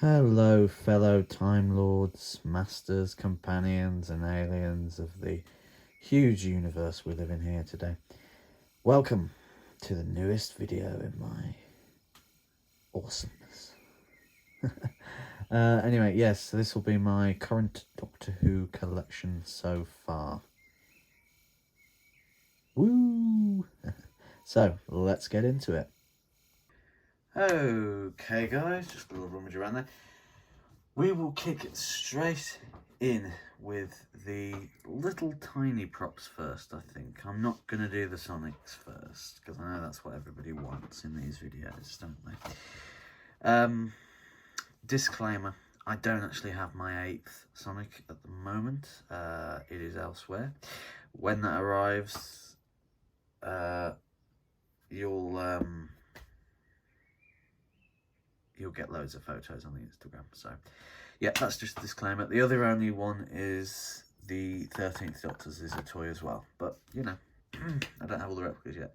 Hello, fellow Time Lords, Masters, Companions, and Aliens of the huge universe we live in here today. Welcome to the newest video in my awesomeness. Anyway, yes, this will be my current Doctor Who collection so far. Woo! So, let's get into it. Okay, guys, just a little rummage around there. We will kick it straight in with the little tiny props first, I think. I'm not going to do the Sonics first, because I know that's what everybody wants in these videos, don't they? Disclaimer, I don't actually have my 8th Sonic at the moment. It is elsewhere. When that arrives, you'll get loads of photos on the Instagram. So yeah, that's just a disclaimer. The other only one is the 13th Doctor's is a toy as well, but you know, I don't have all the replicas yet.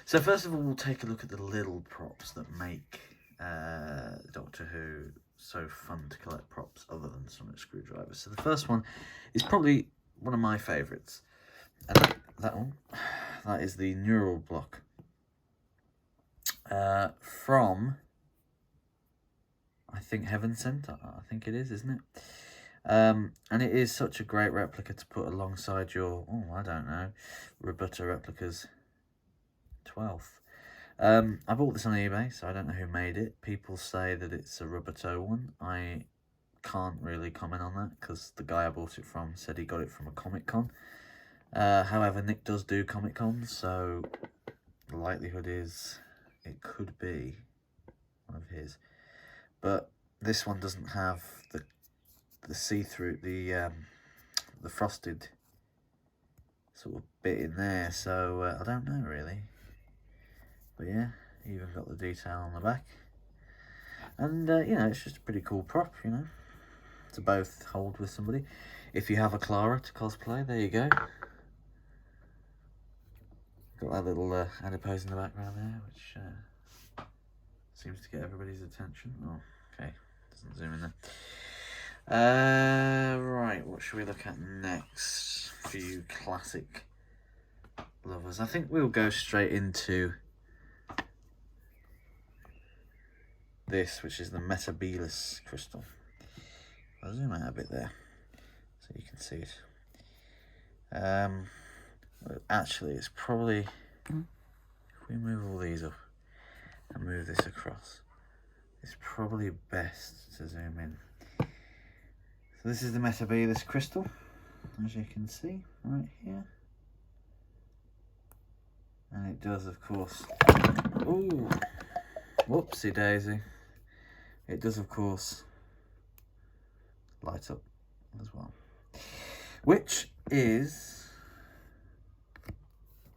So first of all, we'll take a look at the little props that make Doctor Who so fun to collect props other than sonic screwdrivers. So the first one is probably one of my favourites, and that one, that is the neural block from, I think, Heaven Sent, I think it is, isn't it? And it is such a great replica to put alongside your, I don't know, Roberta Replicas 12th. I bought this on eBay, so I don't know who made it. People say that it's a Roberto one. I can't really comment on that, because the guy I bought it from said he got it from a Comic-Con. However, Nick does do Comic-Cons, so the likelihood is it could be one of his. But this one doesn't have the see-through, the frosted sort of bit in there, so I don't know really. But yeah, even got the detail on the back, and you know, it's just a pretty cool prop, you know, to both hold with somebody. If you have a Clara to cosplay, there you go. Got that little adipose in the background there, which seems to get everybody's attention. Oh, okay, doesn't zoom in there. Right, what should we look at next for you classic lovers? I think we'll go straight into this, which is the Metabilis crystal. I'll zoom out a bit there so you can see it. Actually, it's probably, if we move all these up and move this across, it's probably best to zoom in. So this is the Metabilis crystal, as you can see right here, and it does, of course, ooh, whoopsie daisy, it does of course light up as well, which is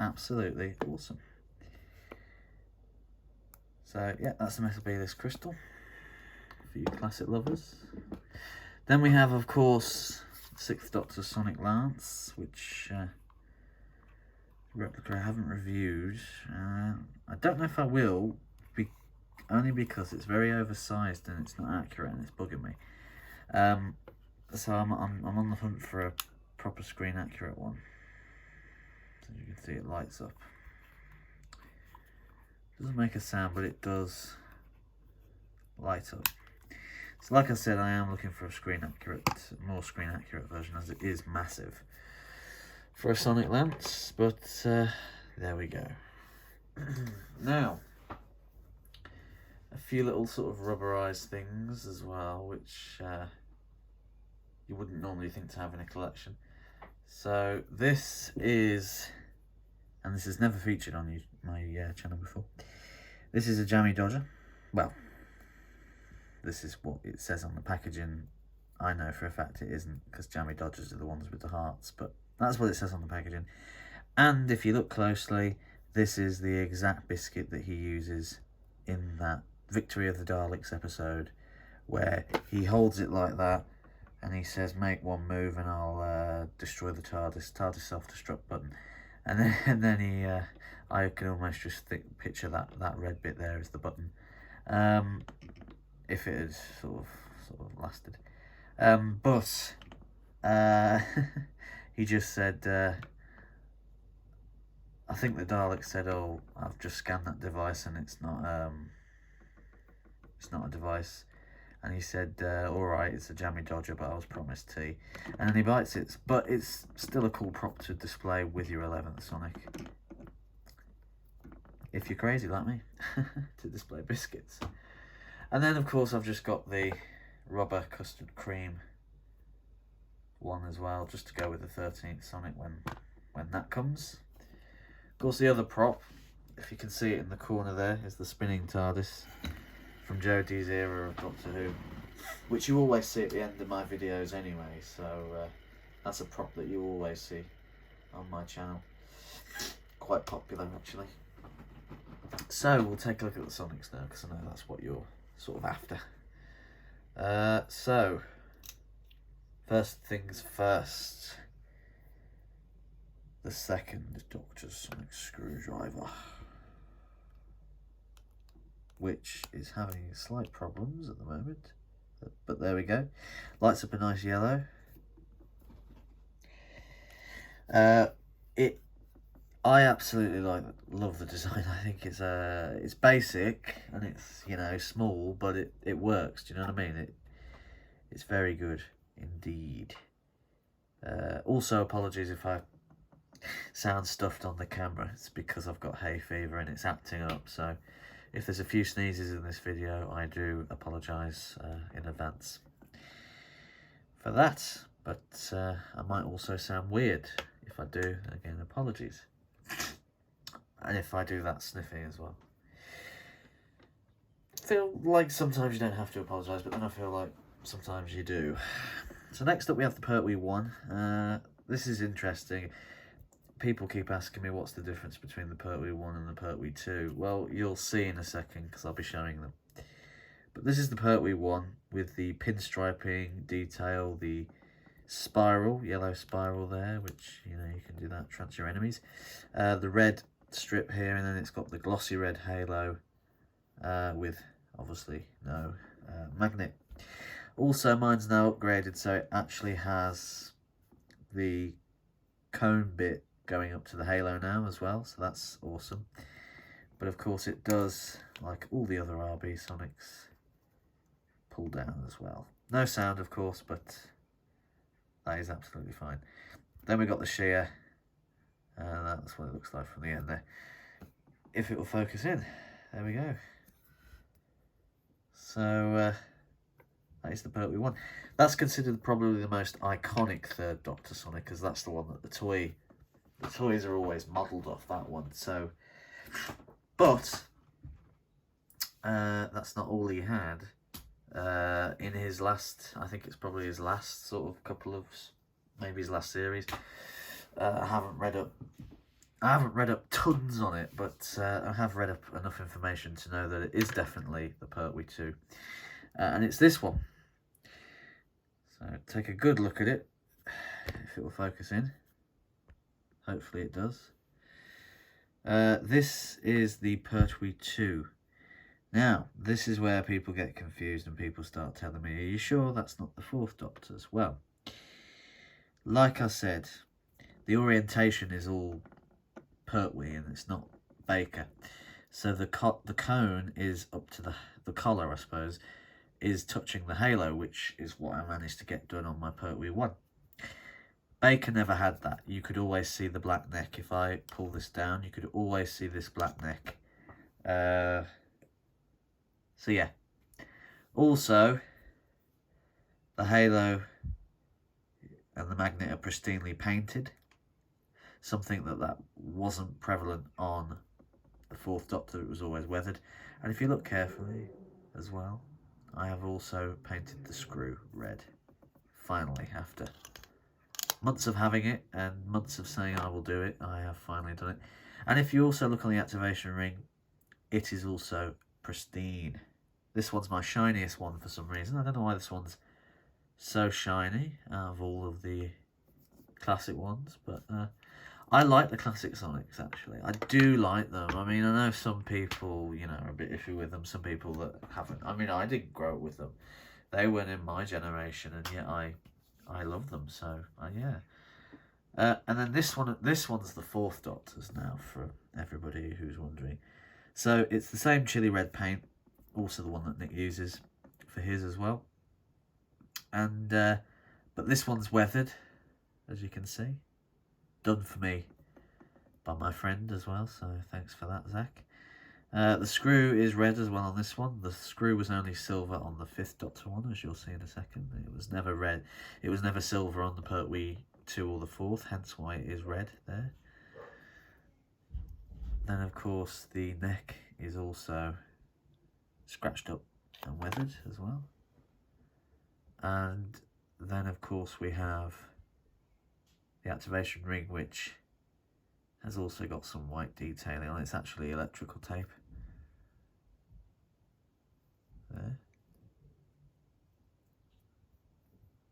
absolutely awesome. So yeah, that's the Metabilis crystal for you classic lovers. Then we have, of course, 6th Doctor's Sonic Lance, which replica I haven't reviewed. I don't know if I will, only because it's very oversized and it's not accurate and it's bugging me. So I'm on the hunt for a proper screen accurate one. So you can see it lights up. Doesn't make a sound, but it does light up. So like I said, I am looking for a more screen accurate version, as it is massive for a Sonic Lance, but there we go. Now, a few little sort of rubberized things as well, which you wouldn't normally think to have in a collection. So this is, and this has never featured on my channel before, this is a Jammy Dodger. Well, this is what it says on the packaging. I know for a fact it isn't, because Jammy Dodgers are the ones with the hearts, but that's what it says on the packaging. And if you look closely, this is the exact biscuit that he uses in that Victory of the Daleks episode, where he holds it like that and he says, make one move and I'll destroy the TARDIS self-destruct button. And then he, I can almost just picture that red bit there as the button. If it had sort of sort of lasted. But he just said, I think the Dalek said, "Oh, I've just scanned that device and it's not a device." And he said, "All right, it's a jammy dodger, but I was promised tea." And then he bites it, but it's still a cool prop to display with your 11th Sonic. If you're crazy like me, to display biscuits. And then, of course, I've just got the rubber custard cream one as well, just to go with the 13th Sonic when that comes. Of course, the other prop, if you can see it in the corner there, is the spinning TARDIS from Jodie's era of Doctor Who, which you always see at the end of my videos anyway, so that's a prop that you always see on my channel. Quite popular, actually. So, we'll take a look at the Sonics now, because I know that's what you're sort of after. So, first things first. The second Doctor's Sonic Screwdriver, which is having slight problems at the moment, but there we go. Lights up a nice yellow. I absolutely love the design. I think it's basic and it's, you know, small, but it works. Do you know what I mean? It's very good indeed. Also, apologies if I sound stuffed on the camera. It's because I've got hay fever and it's acting up. So if there's a few sneezes in this video, I do apologise in advance for that. But I might also sound weird. If I do, again, apologies. And if I do that sniffy as well. I feel like sometimes you don't have to apologise, but then I feel like sometimes you do. So next up we have the Pertwee 1. This is interesting. People keep asking me what's the difference between the Pertwee 1 and the Pertwee 2. Well, you'll see in a second because I'll be showing them. But this is the Pertwee 1 with the pinstriping detail, the spiral, yellow spiral there, which, you know, you can do that, trance your enemies. The red strip here, and then it's got the glossy red halo with obviously no magnet. Also, mine's now upgraded, so it actually has the cone bit going up to the halo now as well, so that's awesome. But of course it does, like all the other RB Sonics, pull down as well. No sound, of course, but that is absolutely fine. Then we got the shear, and that's what it looks like from the end there. If it will focus in, there we go. So that is the Pertwee 1. That's considered probably the most iconic third Doctor Sonic, because that's the one that the toys are always modelled off that one. So, but that's not all he had. In his last, I think it's probably his last sort of couple of, maybe his last series. I haven't read up tons on it, but I have read up enough information to know that it is definitely the Pertwee 2, and it's this one. So take a good look at it, if it will focus in. Hopefully it does. This is the Pertwee 2. Now, this is where people get confused and people start telling me, are you sure that's not the fourth Doctor's? Well, like I said, the orientation is all Pertwee and it's not Baker. So the cone is up to the collar, I suppose, is touching the halo, which is what I managed to get done on my Pertwee 1. Baker never had that. You could always see the black neck. If I pull this down, you could always see this black neck. So yeah. Also, the halo and the magnet are pristinely painted. Something that wasn't prevalent on the fourth Doctor. It was always weathered. And if you look carefully as well, I have also painted the screw red. Finally, after months of having it and months of saying I will do it, I have finally done it. And if you also look on the activation ring, it is also pristine. This one's my shiniest one for some reason. I don't know why this one's so shiny out of all of the classic ones, but I like the classic Sonics, actually. I do like them. I mean, I know some people, you know, are a bit iffy with them. Some people that haven't. I mean, I didn't grow up with them. they weren't in my generation, and yet I love them. So yeah. And then this one's the fourth Doctor's now, for everybody who's wondering. So it's the same chili red paint, also the one that Nick uses for his as well. And but this one's weathered, as you can see, done for me by my friend as well. So thanks for that, Zach. The screw is red as well on this one. The screw was only silver on the 5th Doctor one, as you'll see in a second. It was never red. It was never silver on the Pertwee 2 or the 4th, hence why it is red there. Then, of course, the neck is also scratched up and weathered as well. And then, of course, we have the activation ring, which has also got some white detailing on it. It's actually electrical tape. There.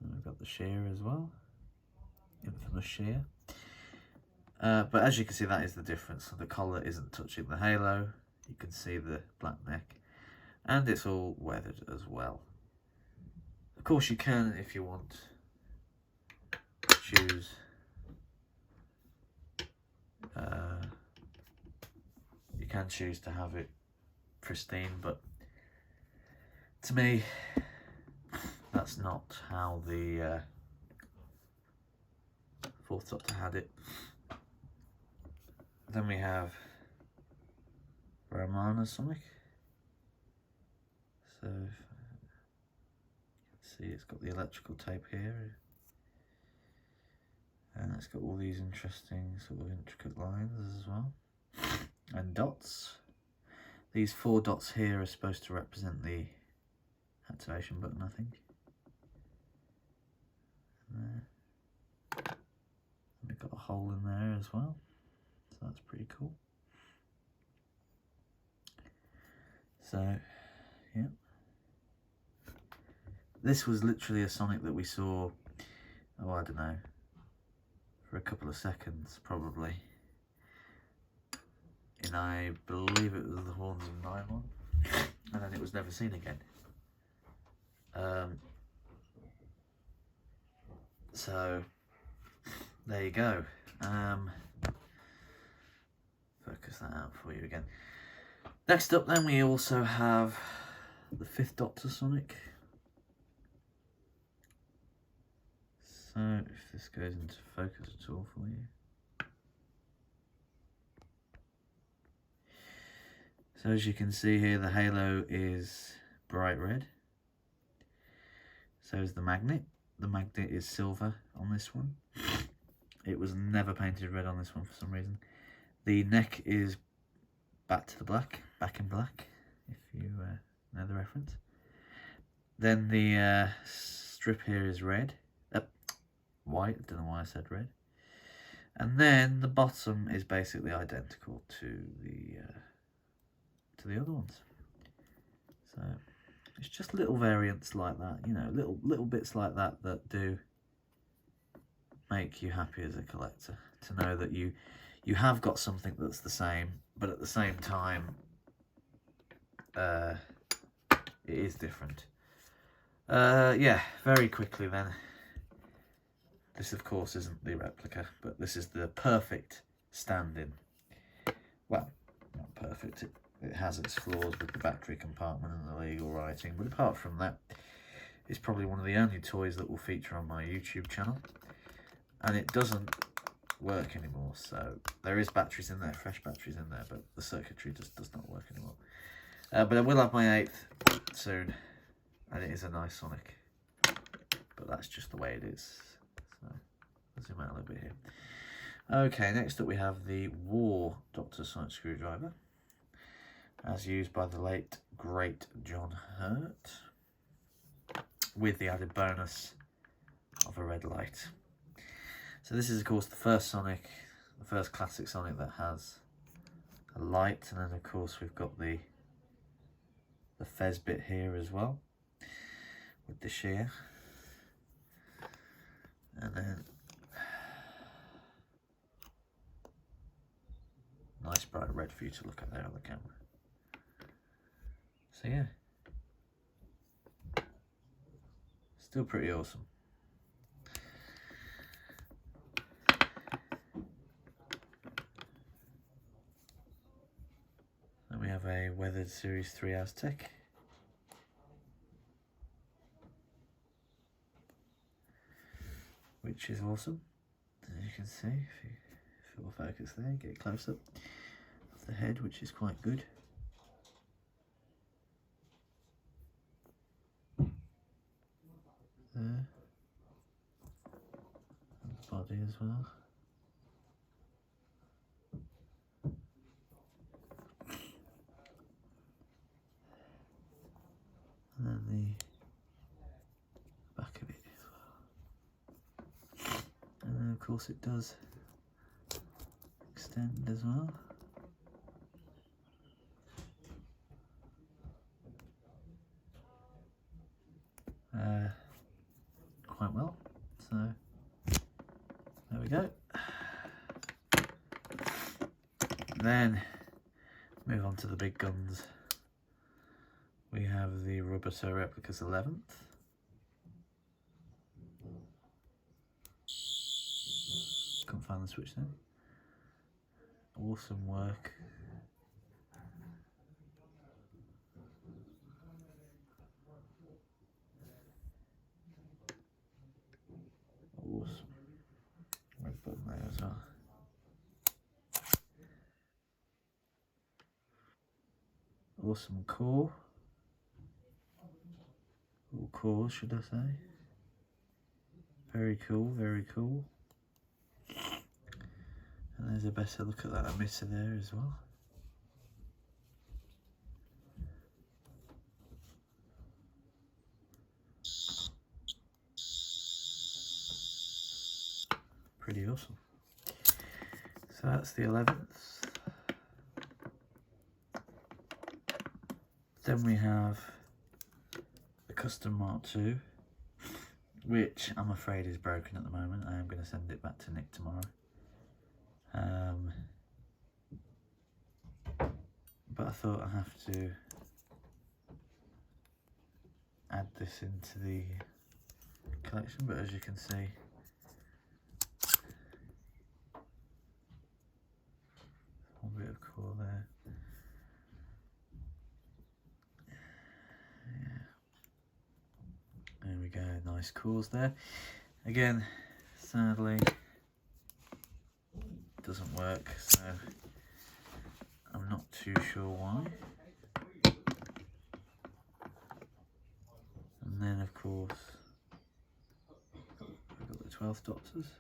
And we've got the shear as well. Infamous shear. But as you can see, that is the difference. So the collar isn't touching the halo. You can see the black neck. And it's all weathered as well. Of course, you can, if you want, choose you can choose to have it pristine, but to me, that's not how the 4th Doctor had it. Then we have Romana Sonic. So you can see it's got the electrical tape here, and it's got all these interesting sort of intricate lines as well, and dots. These 4 dots here are supposed to represent the activation button, I think. And there. And we've got a hole in there as well, so that's pretty cool. So yeah, this was literally a Sonic that we saw, oh I don't know, for a couple of seconds probably, in I believe it was the Horns of Nine one, and then it was never seen again. So there you go. Focus that out for you again. Next up then, we also have the 5th Doctor Sonic. So if this goes into focus at all for you. So as you can see here, the halo is bright red. So is the magnet. The magnet is silver on this one. It was never painted red on this one for some reason. The neck is back in black, if you know the reference. Then the strip here is red, white, I don't know why I said red. And then the bottom is basically identical to the other ones. So it's just little variants like that, you know, little bits like that that do make you happy as a collector, to know that you have got something that's the same, but at the same time it is different. Yeah, very quickly then, this of course isn't the replica, but this is the perfect stand-in. Well, not perfect, it has its flaws with the battery compartment and the legal writing, but apart from that, it's probably one of the only toys that will feature on my YouTube channel. And it doesn't work anymore, so there is batteries in there, fresh batteries in there, but the circuitry just does not work anymore. But I will have my 8th soon, and it is a nice Sonic, but that's just the way it is. So I'll zoom out a little bit here. Okay, next up we have the War Doctor Sonic screwdriver, as used by the late great John Hurt, with the added bonus of a red light. So this is of course the first Sonic, the first classic Sonic that has a light, and then of course we've got the fez bit here as well, with the shear. And then nice bright red for you to look at there on the camera. So yeah, Still pretty awesome. Then we have a weathered Series 3 Aztec. Which is awesome. As you can see, if it will focus there, get a close up of the head, which is quite good. There. And the body as well. And then the back of it as well. And then of course it does extend as well. Quite well, so there we go. Then move on to the big guns. We have the Roboto Replicas 11th. Couldn't find the switch then. Awesome work. Awesome. Red button there as well. Awesome core. Or cores, should I say. Very cool, very cool. And there's a better look at that emitter there as well. Pretty awesome. So that's the 11th. Then we have the Custom Mark II, which I'm afraid is broken at the moment. I am going to send it back to Nick tomorrow. But I thought I have to add this into the collection, but as you can see, one bit of core there. Yeah. There we go, nice cores there. Again, sadly, it doesn't work, so I'm not too sure why. And then of course, we've got the 12th Doctors.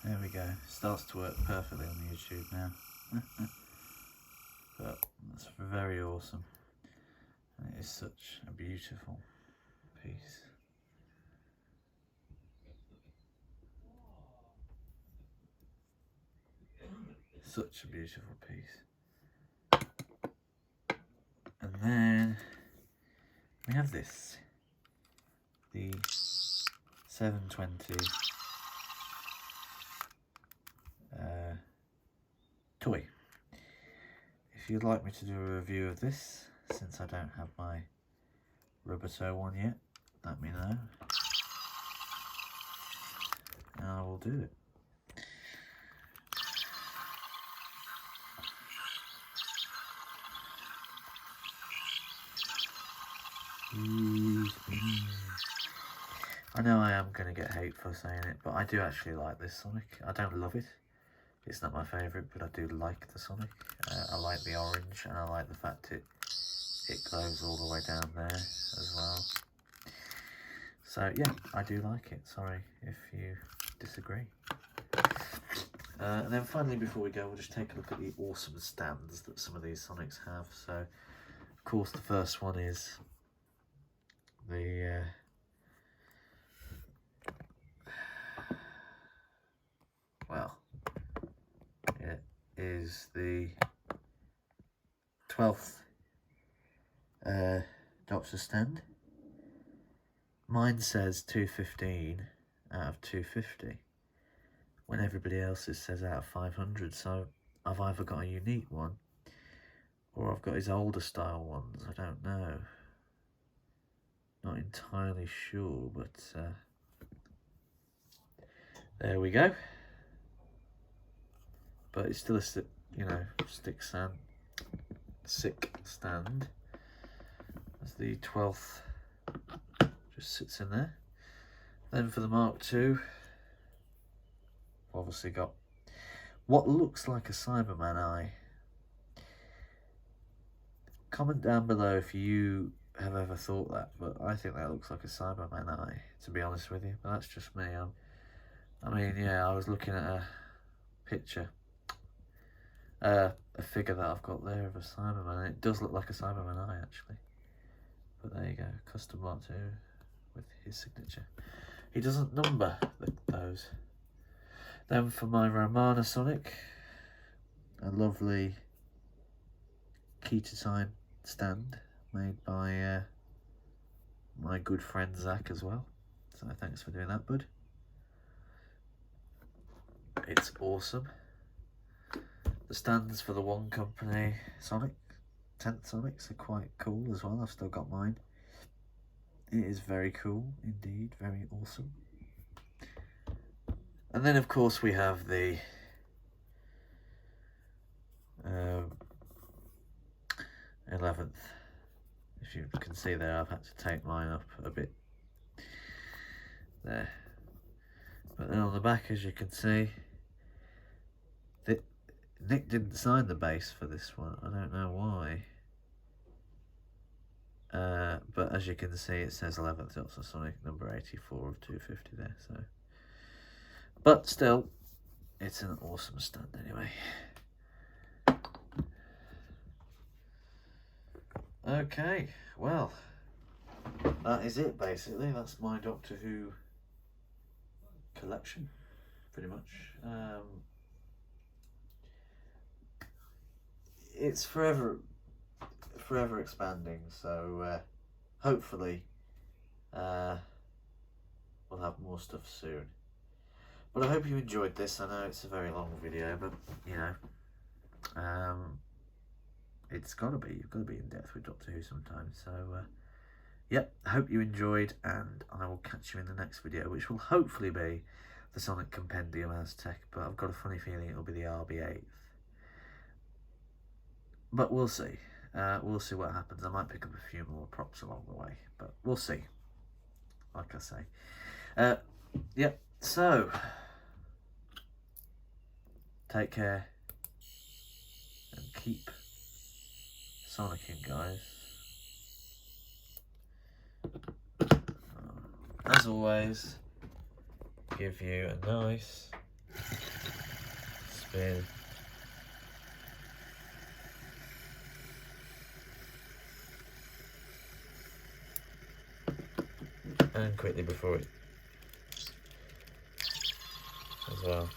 There we go, starts to work perfectly on YouTube now. But that's very awesome. And it is such a beautiful piece. Such a beautiful piece. And then we have this, the 720 toy. If you'd like me to do a review of this, since I don't have my Roboto one yet, let me know and I will do it. I know I am going to get hate for saying it, but I do actually like this Sonic. I don't love it. It's not my favourite, but I do like the Sonic. I like the orange, and I like the fact it glows all the way down there as well. So yeah, I do like it. Sorry if you disagree. And then finally, before we go, we'll just take a look at the awesome stands that some of these Sonics have. So, of course, the first one is the is the 12th Doctor stand. Mine says 215 out of 250, when everybody else's says out of 500, so I've either got a unique one, or I've got his older style ones, I don't know. Not entirely sure, but there we go. But it's still a sick stand. As the 12th just sits in there. Then for the Mark II, obviously got what looks like a Cyberman eye. Comment down below if you have ever thought that, but I think that looks like a Cyberman eye, to be honest with you. But that's just me. I mean, yeah, I was looking at a picture, a figure that I've got there of a Cyberman, and it does look like a Cyberman eye, actually. But there you go, custom Mark II with his signature. He doesn't number those. Then for my Romana Sonic, a lovely key to time stand made by my good friend Zach as well. So thanks for doing that, bud. It's awesome. The stands for the One Company Sonic, 10th Sonics, are quite cool as well. I've still got mine. It is very cool indeed, very awesome. And then of course we have the 11th. If you can see there, I've had to take mine up a bit there. But then on the back, as you can see, Nick didn't sign the base for this one. I don't know why. But as you can see, it says 11th Doctor Sonic, number 84 of 250 there. So, but still, it's an awesome stand anyway. Okay, well, that is it basically. That's my Doctor Who collection, pretty much. It's forever expanding, so hopefully we'll have more stuff soon. But I hope you enjoyed this. I know it's a very long video, but you know, it's got to be. You've got to be in depth with Doctor Who sometimes. So yep, I hope you enjoyed, and I will catch you in the next video, which will hopefully be the Sonic Compendium Aztec, but I've got a funny feeling it'll be the RB8th. But we'll see. We'll see what happens. I might pick up a few more props along the way, but we'll see. Like I say. Yep, so take care and keep Sonicking, guys. As always, give you a nice spin. And quickly before it as well.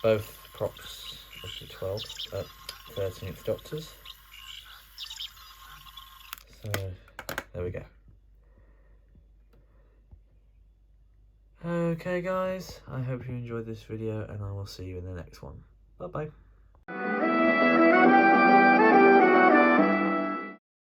Both props of the 12th, 13th Doctors. So there we go. Okay guys, I hope you enjoyed this video, and I will see you in the next one. Bye bye.